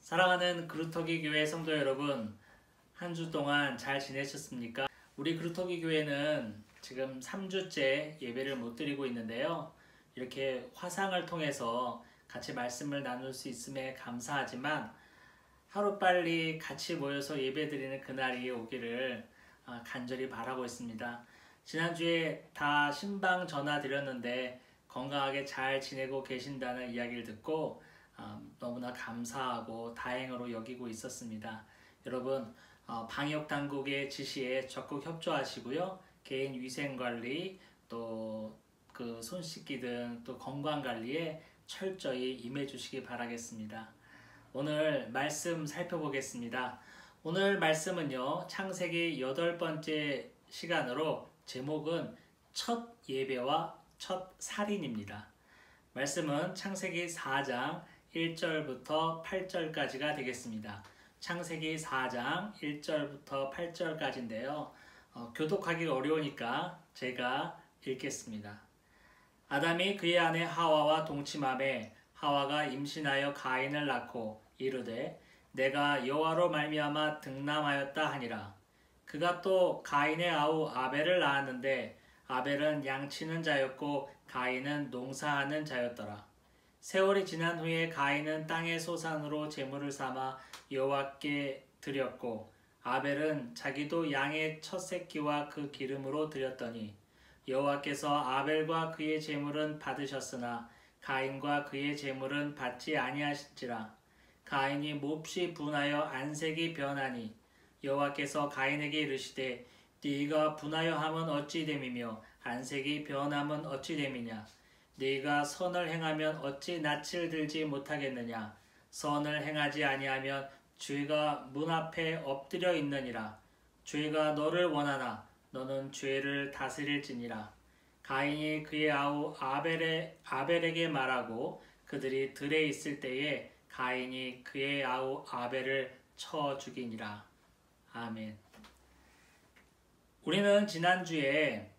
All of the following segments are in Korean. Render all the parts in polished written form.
사랑하는 그루터기 교회 성도 여러분, 한 주 동안 잘 지내셨습니까? 우리 그루터기 교회는 지금 3주째 예배를 못 드리고 있는데요. 이렇게 화상을 통해서 같이 말씀을 나눌 수 있음에 감사하지만 하루빨리 같이 모여서 예배 드리는 그날이 오기를 간절히 바라고 있습니다. 지난주에 다 신방 전화 드렸는데 건강하게 잘 지내고 계신다는 이야기를 듣고 너무나 감사하고 다행으로 여기고 있었습니다. 여러분, 방역 당국의 지시에 적극 협조하시고요. 개인 위생 관리, 또 그 손 씻기 등 또 건강 관리에 철저히 임해 주시기 바라겠습니다. 오늘 말씀 살펴보겠습니다. 오늘 말씀은요, 창세기 8번째 시간으로 제목은 첫 예배와 첫 살인입니다. 말씀은 창세기 4장 1절부터 8절까지가 되겠습니다. 창세기 4장 1절부터 8절까지인데요. 교독하기가 어려우니까 제가 읽겠습니다. 아담이 그의 아내 하와와 동침하매 하와가 임신하여 가인을 낳고 이르되 내가 여호와로 말미암아 등남하였다 하니라. 그가 또 가인의 아우 아벨을 낳았는데 아벨은 양치는 자였고 가인은 농사하는 자였더라. 세월이 지난 후에 가인은 땅의 소산으로 제물을 삼아 여호와께 드렸고 아벨은 자기도 양의 첫 새끼와 그 기름으로 드렸더니 여호와께서 아벨과 그의 제물은 받으셨으나 가인과 그의 제물은 받지 아니하신지라. 가인이 몹시 분하여 안색이 변하니 여호와께서 가인에게 이르시되 네가 분하여 함은 어찌 됨이며 안색이 변함은 어찌 됨이냐. 네가 선을 행하면 어찌 낯을 들지 못하겠느냐. 선을 행하지 아니하면 죄가 문 앞에 엎드려 있느니라. 죄가 너를 원하나 너는 죄를 다스릴지니라. 가인이 그의 아우 아벨에게 말하고 그들이 들에 있을 때에 가인이 그의 아우 아벨을 쳐 죽이니라. 아멘. 우리는 지난주에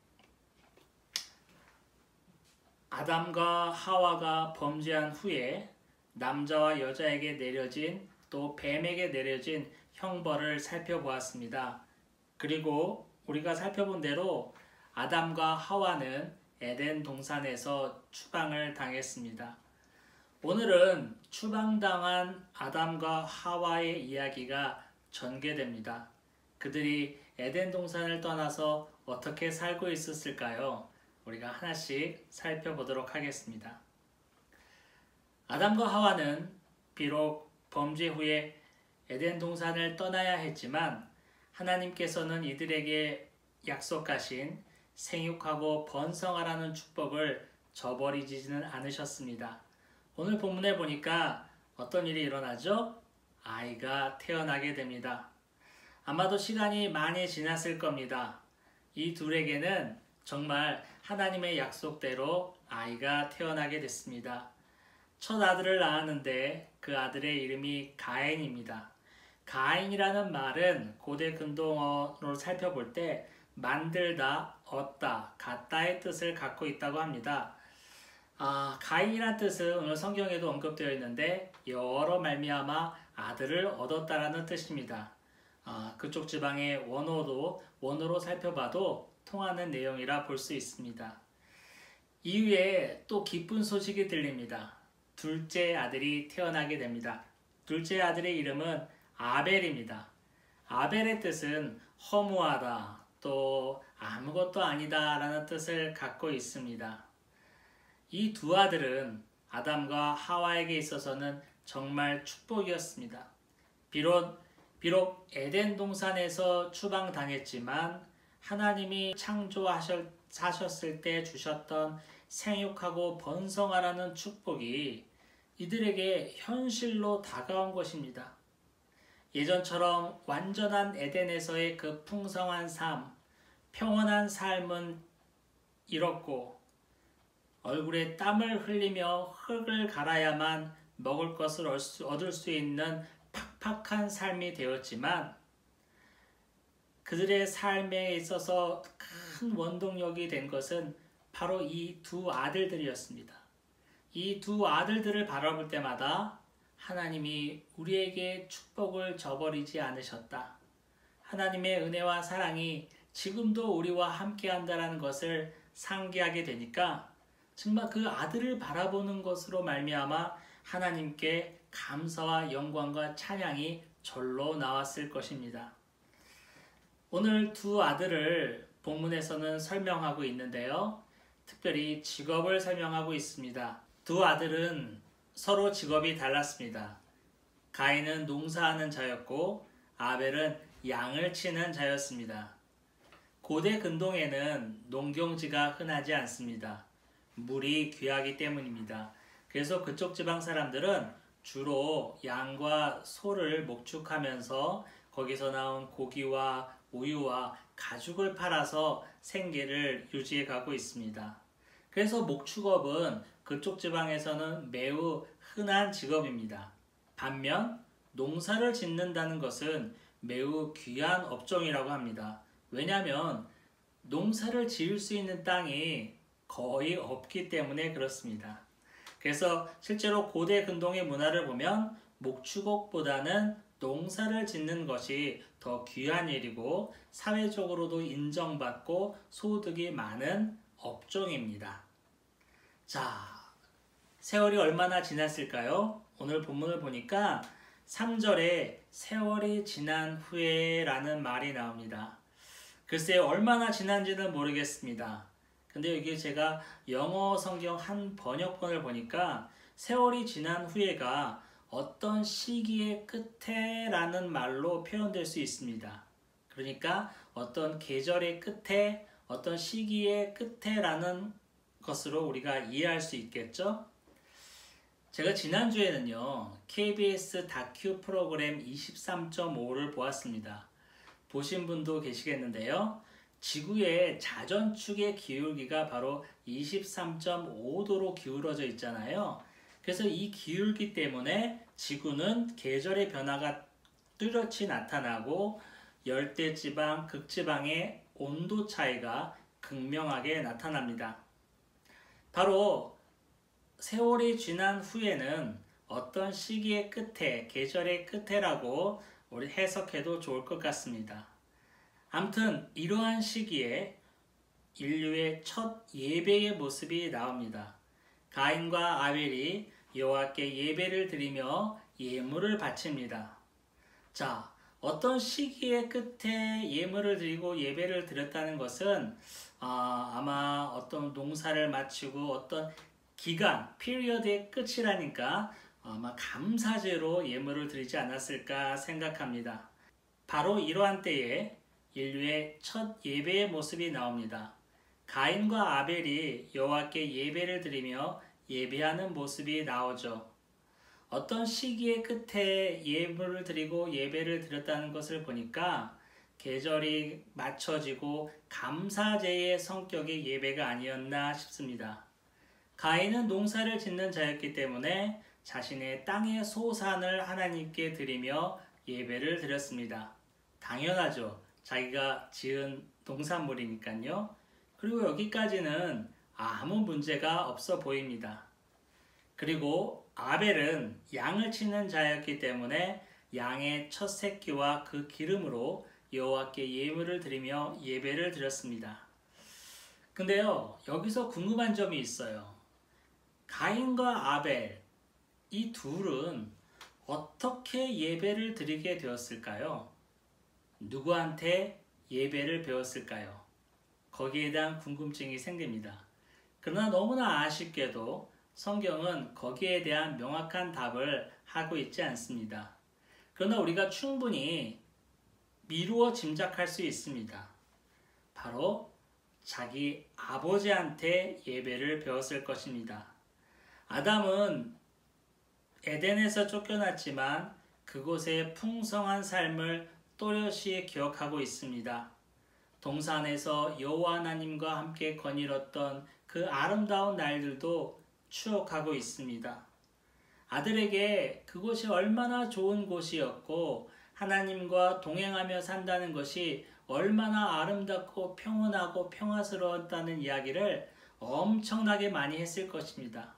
아담과 하와가 범죄한 후에 남자와 여자에게 내려진 또 뱀에게 내려진 형벌을 살펴보았습니다. 그리고 우리가 살펴본 대로 아담과 하와는 에덴 동산에서 추방을 당했습니다. 오늘은 추방당한 아담과 하와의 이야기가 전개됩니다. 그들이 에덴 동산을 떠나서 어떻게 살고 있었을까요? 우리가 하나씩 살펴보도록 하겠습니다. 아담과 하와는 비록 범죄 후에 에덴 동산을 떠나야 했지만 하나님께서는 이들에게 약속하신 생육하고 번성하라는 축복을 저버리지는 않으셨습니다. 오늘 본문에 보니까 어떤 일이 일어나죠? 아이가 태어나게 됩니다. 아마도 시간이 많이 지났을 겁니다. 이 둘에게는 정말 하나님의 약속대로 아이가 태어나게 됐습니다. 첫 아들을 낳았는데 그 아들의 이름이 가인입니다. 가인이라는 말은 고대 근동어로 살펴볼 때 만들다, 얻다, 갖다의 뜻을 갖고 있다고 합니다. 가인이라는 뜻은 오늘 성경에도 언급되어 있는데 여호와로 말미암아 아들을 얻었다라는 뜻입니다. 그쪽 지방의 원어로 살펴봐도 통하는 내용이라 볼 수 있습니다. 이후에 또 기쁜 소식이 들립니다. 둘째 아들이 태어나게 됩니다. 둘째 아들의 이름은 아벨입니다. 아벨의 뜻은 허무하다, 또 아무것도 아니다 라는 뜻을 갖고 있습니다. 이 두 아들은 아담과 하와에게 있어서는 정말 축복이었습니다. 비록 에덴 동산에서 추방당했지만 하나님이 창조하셨을 때 주셨던 생육하고 번성하라는 축복이 이들에게 현실로 다가온 것입니다. 예전처럼 완전한 에덴에서의 그 풍성한 삶, 평온한 삶은 잃었고 얼굴에 땀을 흘리며 흙을 갈아야만 먹을 것을 얻을 수 있는 팍팍한 삶이 되었지만 그들의 삶에 있어서 큰 원동력이 된 것은 바로 이 두 아들들이었습니다. 이 두 아들들을 바라볼 때마다 하나님이 우리에게 축복을 저버리지 않으셨다. 하나님의 은혜와 사랑이 지금도 우리와 함께 한다는 것을 상기하게 되니까 정말 그 아들을 바라보는 것으로 말미암아 하나님께 감사와 영광과 찬양이 절로 나왔을 것입니다. 오늘 두 아들을 본문에서는 설명하고 있는데요. 특별히 직업을 설명하고 있습니다. 두 아들은 서로 직업이 달랐습니다. 가인은 농사하는 자였고 아벨은 양을 치는 자였습니다. 고대 근동에는 농경지가 흔하지 않습니다. 물이 귀하기 때문입니다. 그래서 그쪽 지방 사람들은 주로 양과 소를 목축하면서 거기서 나온 고기와 우유와 가죽을 팔아서 생계를 유지해 가고 있습니다. 그래서 목축업은 그쪽 지방에서는 매우 흔한 직업입니다. 반면 농사를 짓는다는 것은 매우 귀한 업종이라고 합니다. 왜냐하면 농사를 지을 수 있는 땅이 거의 없기 때문에 그렇습니다. 그래서 실제로 고대 근동의 문화를 보면 목축업보다는 농사를 짓는 것이 더 귀한 일이고 사회적으로도 인정받고 소득이 많은 업종입니다. 자, 세월이 얼마나 지났을까요? 오늘 본문을 보니까 3절에 세월이 지난 후에 라는 말이 나옵니다. 글쎄 얼마나 지난지는 모르겠습니다. 근데 여기 제가 영어 성경 한 번역본을 보니까 세월이 지난 후에가 어떤 시기의 끝에 라는 말로 표현될 수 있습니다. 그러니까 어떤 계절의 끝에, 어떤 시기의 끝에 라는 것으로 우리가 이해할 수 있겠죠? 제가 지난주에는요, KBS 다큐 프로그램 23.5를 보았습니다. 보신 분도 계시겠는데요. 지구의 자전축의 기울기가 바로 23.5도로 기울어져 있잖아요. 그래서 이 기울기 때문에 지구는 계절의 변화가 뚜렷이 나타나고 열대지방, 극지방의 온도 차이가 극명하게 나타납니다. 바로 세월이 지난 후에는 어떤 시기의 끝에, 계절의 끝에라고 우리 해석해도 좋을 것 같습니다. 아무튼 이러한 시기에 인류의 첫 예배의 모습이 나옵니다. 가인과 아벨이 여호와께 예배를 드리며 예물을 바칩니다. 자, 어떤 시기의 끝에 예물을 드리고 예배를 드렸다는 것은 아마 어떤 농사를 마치고 어떤 기간, 피리어드의 끝이라니까 아마 감사제로 예물을 드리지 않았을까 생각합니다. 바로 이러한 때에 인류의 첫 예배의 모습이 나옵니다. 가인과 아벨이 여호와께 예배를 드리며 예배하는 모습이 나오죠. 어떤 시기의 끝에 예물을 드리고 예배를 드렸다는 것을 보니까 계절이 맞춰지고 감사제의 성격의 예배가 아니었나 싶습니다. 가인은 농사를 짓는 자였기 때문에 자신의 땅의 소산을 하나님께 드리며 예배를 드렸습니다. 당연하죠. 자기가 지은 농산물이니까요. 그리고 여기까지는 아무 문제가 없어 보입니다. 그리고 아벨은 양을 치는 자였기 때문에 양의 첫 새끼와 그 기름으로 여호와께 예물을 드리며 예배를 드렸습니다. 근데요, 여기서 궁금한 점이 있어요. 가인과 아벨, 이 둘은 어떻게 예배를 드리게 되었을까요? 누구한테 예배를 배웠을까요? 거기에 대한 궁금증이 생깁니다. 그러나 너무나 아쉽게도 성경은 거기에 대한 명확한 답을 하고 있지 않습니다. 그러나 우리가 충분히 미루어 짐작할 수 있습니다. 바로 자기 아버지한테 예배를 배웠을 것입니다. 아담은 에덴에서 쫓겨났지만 그곳의 풍성한 삶을 또렷이 기억하고 있습니다. 동산에서 여호와 하나님과 함께 거닐었던 그 아름다운 날들도 추억하고 있습니다. 아들에게 그곳이 얼마나 좋은 곳이었고 하나님과 동행하며 산다는 것이 얼마나 아름답고 평온하고 평화스러웠다는 이야기를 엄청나게 많이 했을 것입니다.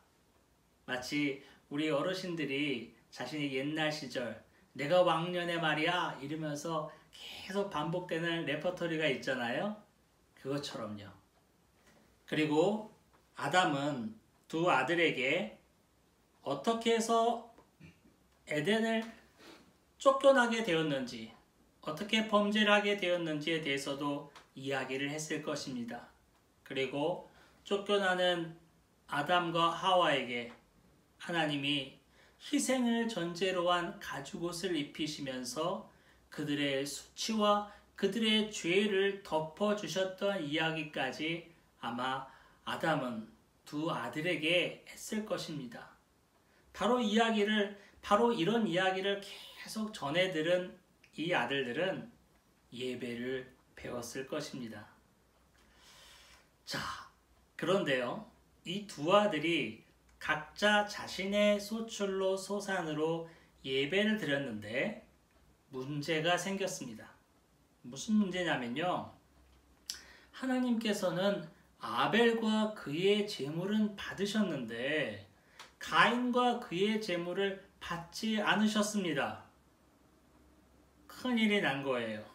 마치 우리 어르신들이 자신의 옛날 시절, 내가 왕년에 말이야 이러면서 계속 반복되는 레퍼토리가 있잖아요. 그것처럼요. 그리고 아담은 두 아들에게 어떻게 해서 에덴을 쫓겨나게 되었는지, 어떻게 범죄를 하게 되었는지에 대해서도 이야기를 했을 것입니다. 그리고 쫓겨나는 아담과 하와에게 하나님이 희생을 전제로 한 가죽옷을 입히시면서 그들의 수치와 그들의 죄를 덮어주셨던 이야기까지 아마 아담은 두 아들에게 했을 것입니다. 바로 이런 이야기를 계속 전해 들은 이 아들들은 예배를 배웠을 것입니다. 자, 그런데요, 이 두 아들이 각자 자신의 소출로 소산으로 예배를 드렸는데 문제가 생겼습니다. 무슨 문제냐면요, 하나님께서는 아벨과 그의 제물은 받으셨는데 가인과 그의 제물을 받지 않으셨습니다. 큰일이 난 거예요.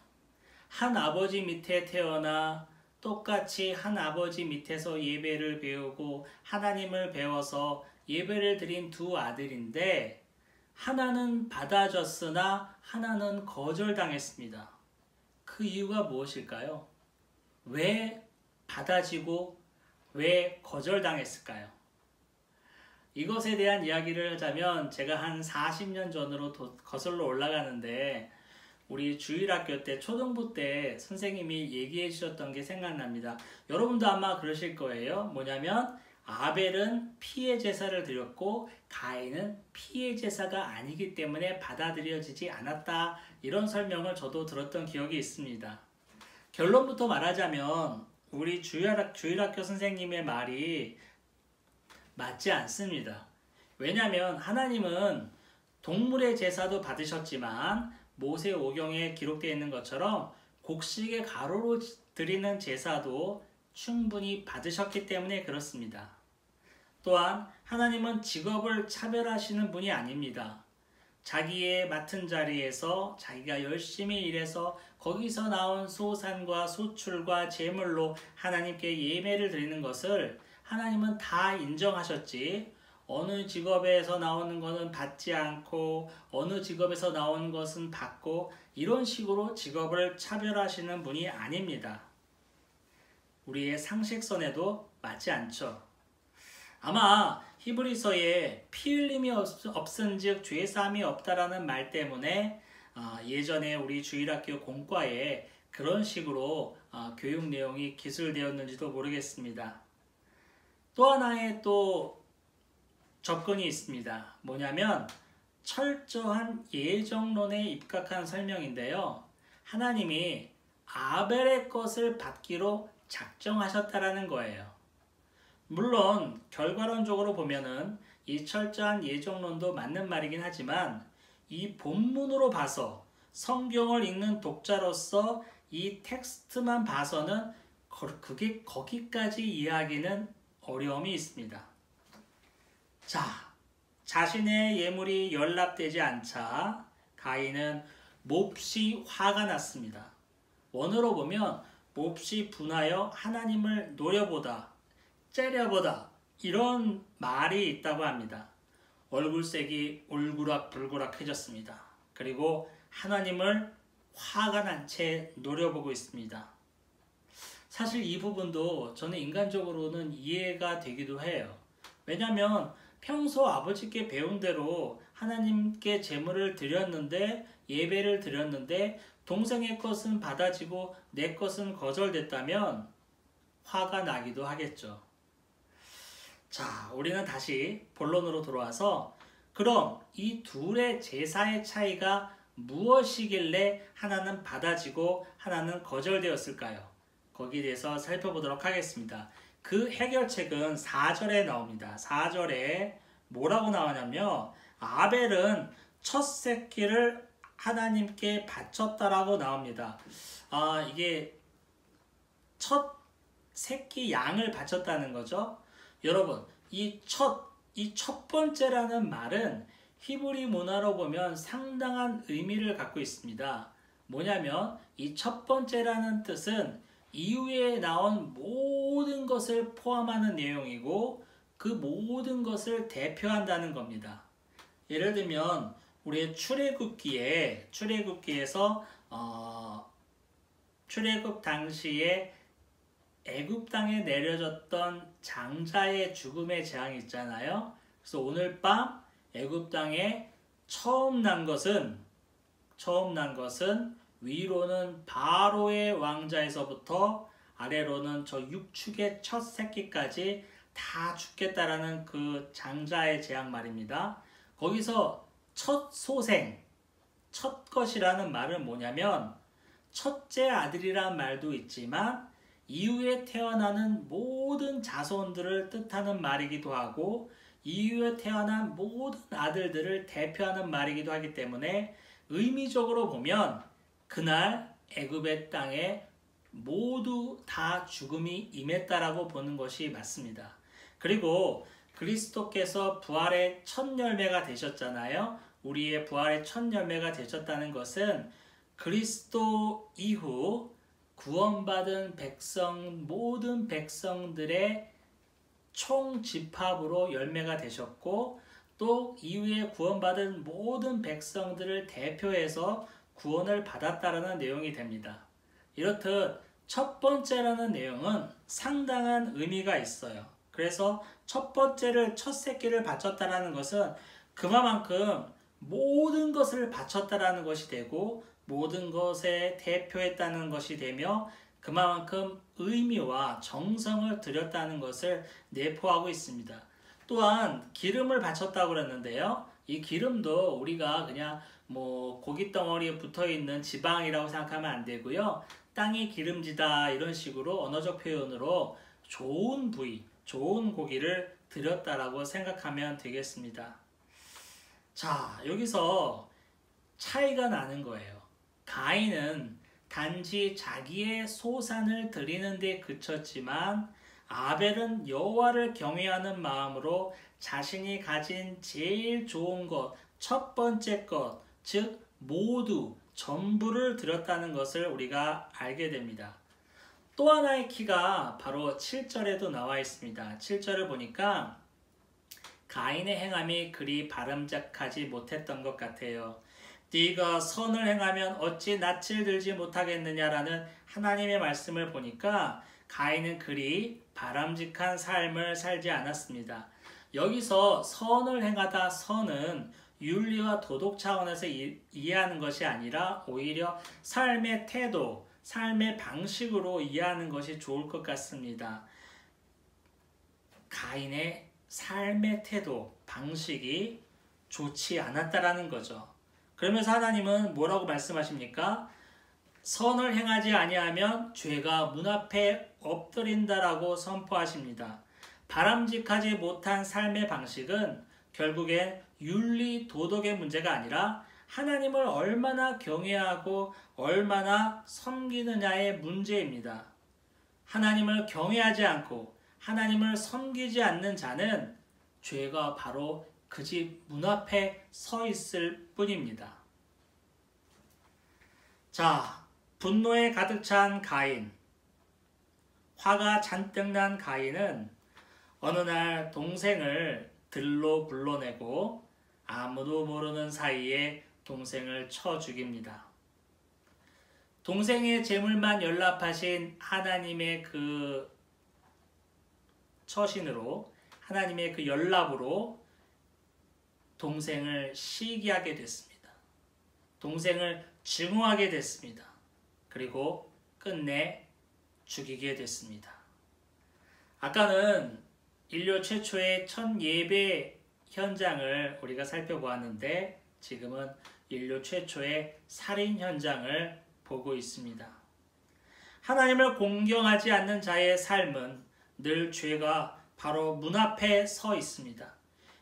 한 아버지 밑에 태어나 똑같이 한 아버지 밑에서 예배를 배우고 하나님을 배워서 예배를 드린 두 아들인데 하나는 받아줬으나 하나는 거절당했습니다. 그 이유가 무엇일까요? 왜 받아지고 왜 거절당했을까요? 이것에 대한 이야기를 하자면 제가 한 40년 전으로 거슬러 올라가는데 우리 주일학교 때 초등부 때 선생님이 얘기해 주셨던 게 생각납니다. 여러분도 아마 그러실 거예요. 뭐냐면 아벨은 피의 제사를 드렸고 가인은 피의 제사가 아니기 때문에 받아들여지지 않았다. 이런 설명을 저도 들었던 기억이 있습니다. 결론부터 말하자면 우리 주일학교 선생님의 말이 맞지 않습니다. 왜냐하면 하나님은 동물의 제사도 받으셨지만 모세오경에 기록되어 있는 것처럼 곡식의 가루로 드리는 제사도 충분히 받으셨기 때문에 그렇습니다. 또한 하나님은 직업을 차별하시는 분이 아닙니다. 자기의 맡은 자리에서 자기가 열심히 일해서 거기서 나온 소산과 소출과 제물로 하나님께 예배를 드리는 것을 하나님은 다 인정하셨지, 어느 직업에서 나오는 것은 받지 않고 어느 직업에서 나오는 것은 받고 이런 식으로 직업을 차별하시는 분이 아닙니다. 우리의 상식선에도 맞지 않죠. 아마 히브리서에 피 흘림이 없은즉 죄사함이 없다라는 말 때문에 예전에 우리 주일학교 공과에 그런 식으로 교육 내용이 기술되었는지도 모르겠습니다. 또 하나의 접근이 있습니다. 뭐냐면 철저한 예정론에 입각한 설명인데요. 하나님이 아벨의 것을 받기로 작정하셨다라는 거예요. 물론 결과론적으로 보면은 이 철저한 예정론도 맞는 말이긴 하지만 이 본문으로 봐서 성경을 읽는 독자로서 이 텍스트만 봐서는 그게 거기까지 이해하기는 어려움이 있습니다. 자, 자신의 예물이 연락되지 않자 가인은 몹시 화가 났습니다. 원어로 보면 몹시 분하여 하나님을 노려보다, 째려보다 이런 말이 있다고 합니다. 얼굴색이 울그락불그락해졌습니다. 그리고 하나님을 화가 난 채 노려보고 있습니다. 사실 이 부분도 저는 인간적으로는 이해가 되기도 해요. 왜냐하면 평소 아버지께 배운 대로 하나님께 제물을 드렸는데 예배를 드렸는데 동생의 것은 받아지고 내 것은 거절됐다면 화가 나기도 하겠죠. 자, 우리는 다시 본론으로 돌아와서 그럼 이 둘의 제사의 차이가 무엇이길래 하나는 받아지고 하나는 거절되었을까요? 거기에 대해서 살펴보도록 하겠습니다. 그 해결책은 4절에 나옵니다. 4절에 뭐라고 나오냐면 아벨은 첫 새끼를 하나님께 바쳤다라고 나옵니다. 이게 첫 새끼 양을 바쳤다는 거죠. 여러분, 이 첫 번째라는 말은 히브리 문화로 보면 상당한 의미를 갖고 있습니다. 뭐냐면 이 첫 번째라는 뜻은 이후에 나온 모든 것을 포함하는 내용이고 그 모든 것을 대표한다는 겁니다. 예를 들면 우리의 출애굽기에서 출애굽 당시에 애굽 땅에 내려졌던 장자의 죽음의 재앙이 있잖아요. 그래서 오늘 밤 애굽 땅에 처음 난 것은 위로는 바로의 왕자에서부터 아래로는 저 육축의 첫 새끼까지 다 죽겠다라는 그 장자의 재앙 말입니다. 거기서 첫 소생, 첫 것이라는 말은 뭐냐면 첫째 아들이란 말도 있지만 이후에 태어나는 모든 자손들을 뜻하는 말이기도 하고 이후에 태어난 모든 아들들을 대표하는 말이기도 하기 때문에 의미적으로 보면 그날 애굽의 땅에 모두 다 죽음이 임했다라고 보는 것이 맞습니다. 그리고 그리스도께서 부활의 첫 열매가 되셨잖아요. 우리의 부활의 첫 열매가 되셨다는 것은 그리스도 이후 구원받은 모든 백성들의 총집합으로 열매가 되셨고 또 이후에 구원받은 모든 백성들을 대표해서 구원을 받았다라는 내용이 됩니다. 이렇듯 첫 번째라는 내용은 상당한 의미가 있어요. 그래서 첫 번째를 첫 새끼를 바쳤다라는 것은 그만큼 모든 것을 바쳤다라는 것이 되고 모든 것에 대표했다는 것이 되며 그만큼 의미와 정성을 들였다는 것을 내포하고 있습니다. 또한 기름을 바쳤다고 그랬는데요. 이 기름도 우리가 그냥 고기 덩어리에 붙어있는 지방이라고 생각하면 안 되고요. 땅이 기름지다 이런 식으로 언어적 표현으로 좋은 부위, 좋은 고기를 드렸다라고 생각하면 되겠습니다. 자, 여기서 차이가 나는 거예요. 가인은 단지 자기의 소산을 드리는 데 그쳤지만 아벨은 여호와를 경외하는 마음으로 자신이 가진 제일 좋은 것, 첫 번째 것, 즉 모두 전부를 드렸다는 것을 우리가 알게 됩니다. 또 하나의 키가 바로 7절에도 나와 있습니다. 7절을 보니까 가인의 행함이 그리 바람직하지 못했던 것 같아요. 네가 선을 행하면 어찌 낯을 들지 못하겠느냐라는 하나님의 말씀을 보니까 가인은 그리 바람직한 삶을 살지 않았습니다. 여기서 선을 행하다 선은 윤리와 도덕 차원에서 이해하는 것이 아니라 오히려 삶의 태도, 삶의 방식으로 이해하는 것이 좋을 것 같습니다. 가인의 삶의 태도, 방식이 좋지 않았다라는 거죠. 그러면서 하나님은 뭐라고 말씀하십니까? 선을 행하지 아니하면 죄가 문 앞에 엎드린다라고 선포하십니다. 바람직하지 못한 삶의 방식은 결국엔 윤리, 도덕의 문제가 아니라 하나님을 얼마나 경외하고 얼마나 섬기느냐의 문제입니다. 하나님을 경외하지 않고 하나님을 섬기지 않는 자는 죄가 바로 그 집 문 앞에 서 있을 뿐입니다. 자, 분노에 가득 찬 가인, 화가 잔뜩 난 가인은 어느 날 동생을 들로 불러내고 아무도 모르는 사이에 동생을 쳐 죽입니다. 동생의 재물만 연락하신 하나님의 그 처신으로, 하나님의 그 연락으로 동생을 시기하게 됐습니다. 동생을 증오하게 됐습니다. 그리고 끝내 죽이게 됐습니다. 아까는 인류 최초의 첫 예배 현장을 우리가 살펴보았는데 지금은 인류 최초의 살인 현장을 보고 있습니다. 하나님을 공경하지 않는 자의 삶은 늘 죄가 바로 문 앞에 서 있습니다.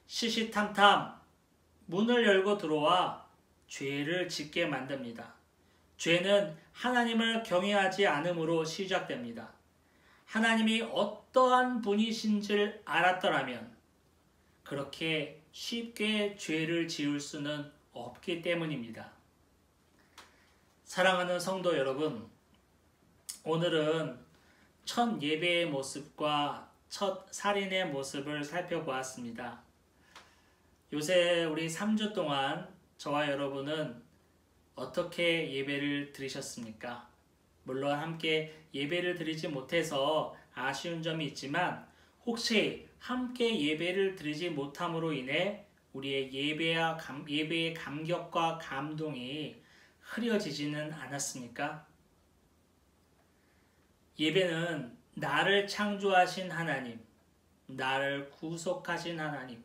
시시탐탐 문을 열고 들어와 죄를 짓게 만듭니다. 죄는 하나님을 경외하지 않음으로 시작됩니다. 하나님이 어떠한 분이신지를 알았더라면 그렇게 쉽게 죄를 지을 수는 없기 때문입니다. 사랑하는 성도 여러분, 오늘은 첫 예배의 모습과 첫 살인의 모습을 살펴보았습니다. 요새 우리 3주 동안 저와 여러분은 어떻게 예배를 드리셨습니까? 물론 함께 예배를 드리지 못해서 아쉬운 점이 있지만 혹시 함께 예배를 드리지 못함으로 인해 우리의 예배의 감격과 감동이 흐려지지는 않았습니까? 예배는 나를 창조하신 하나님, 나를 구속하신 하나님,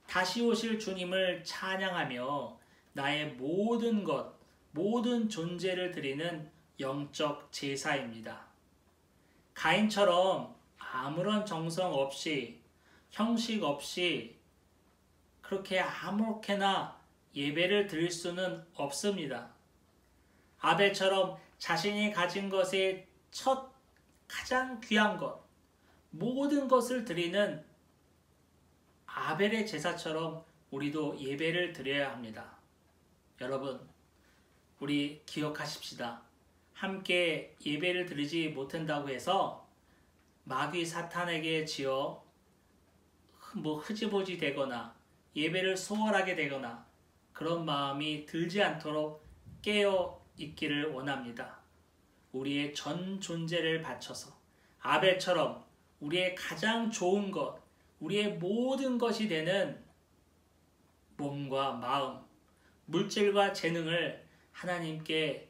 다시 오실 주님을 찬양하며 나의 모든 것, 모든 존재를 드리는 영적 제사입니다. 가인처럼 아무런 정성 없이, 형식 없이 그렇게 아무렇게나 예배를 드릴 수는 없습니다. 아벨처럼 자신이 가진 것의 가장 귀한 것, 모든 것을 드리는 아벨의 제사처럼 우리도 예배를 드려야 합니다. 여러분, 우리 기억하십시다. 함께 예배를 드리지 못한다고 해서 마귀 사탄에게 지어 흐지부지 되거나 예배를 소홀하게 되거나 그런 마음이 들지 않도록 깨어 있기를 원합니다. 우리의 전 존재를 바쳐서 아벨처럼 우리의 가장 좋은 것, 우리의 모든 것이 되는 몸과 마음, 물질과 재능을 하나님께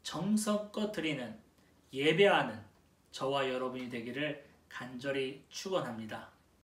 정성껏 드리는 예배하는 저와 여러분이 되기를 간절히 축원합니다.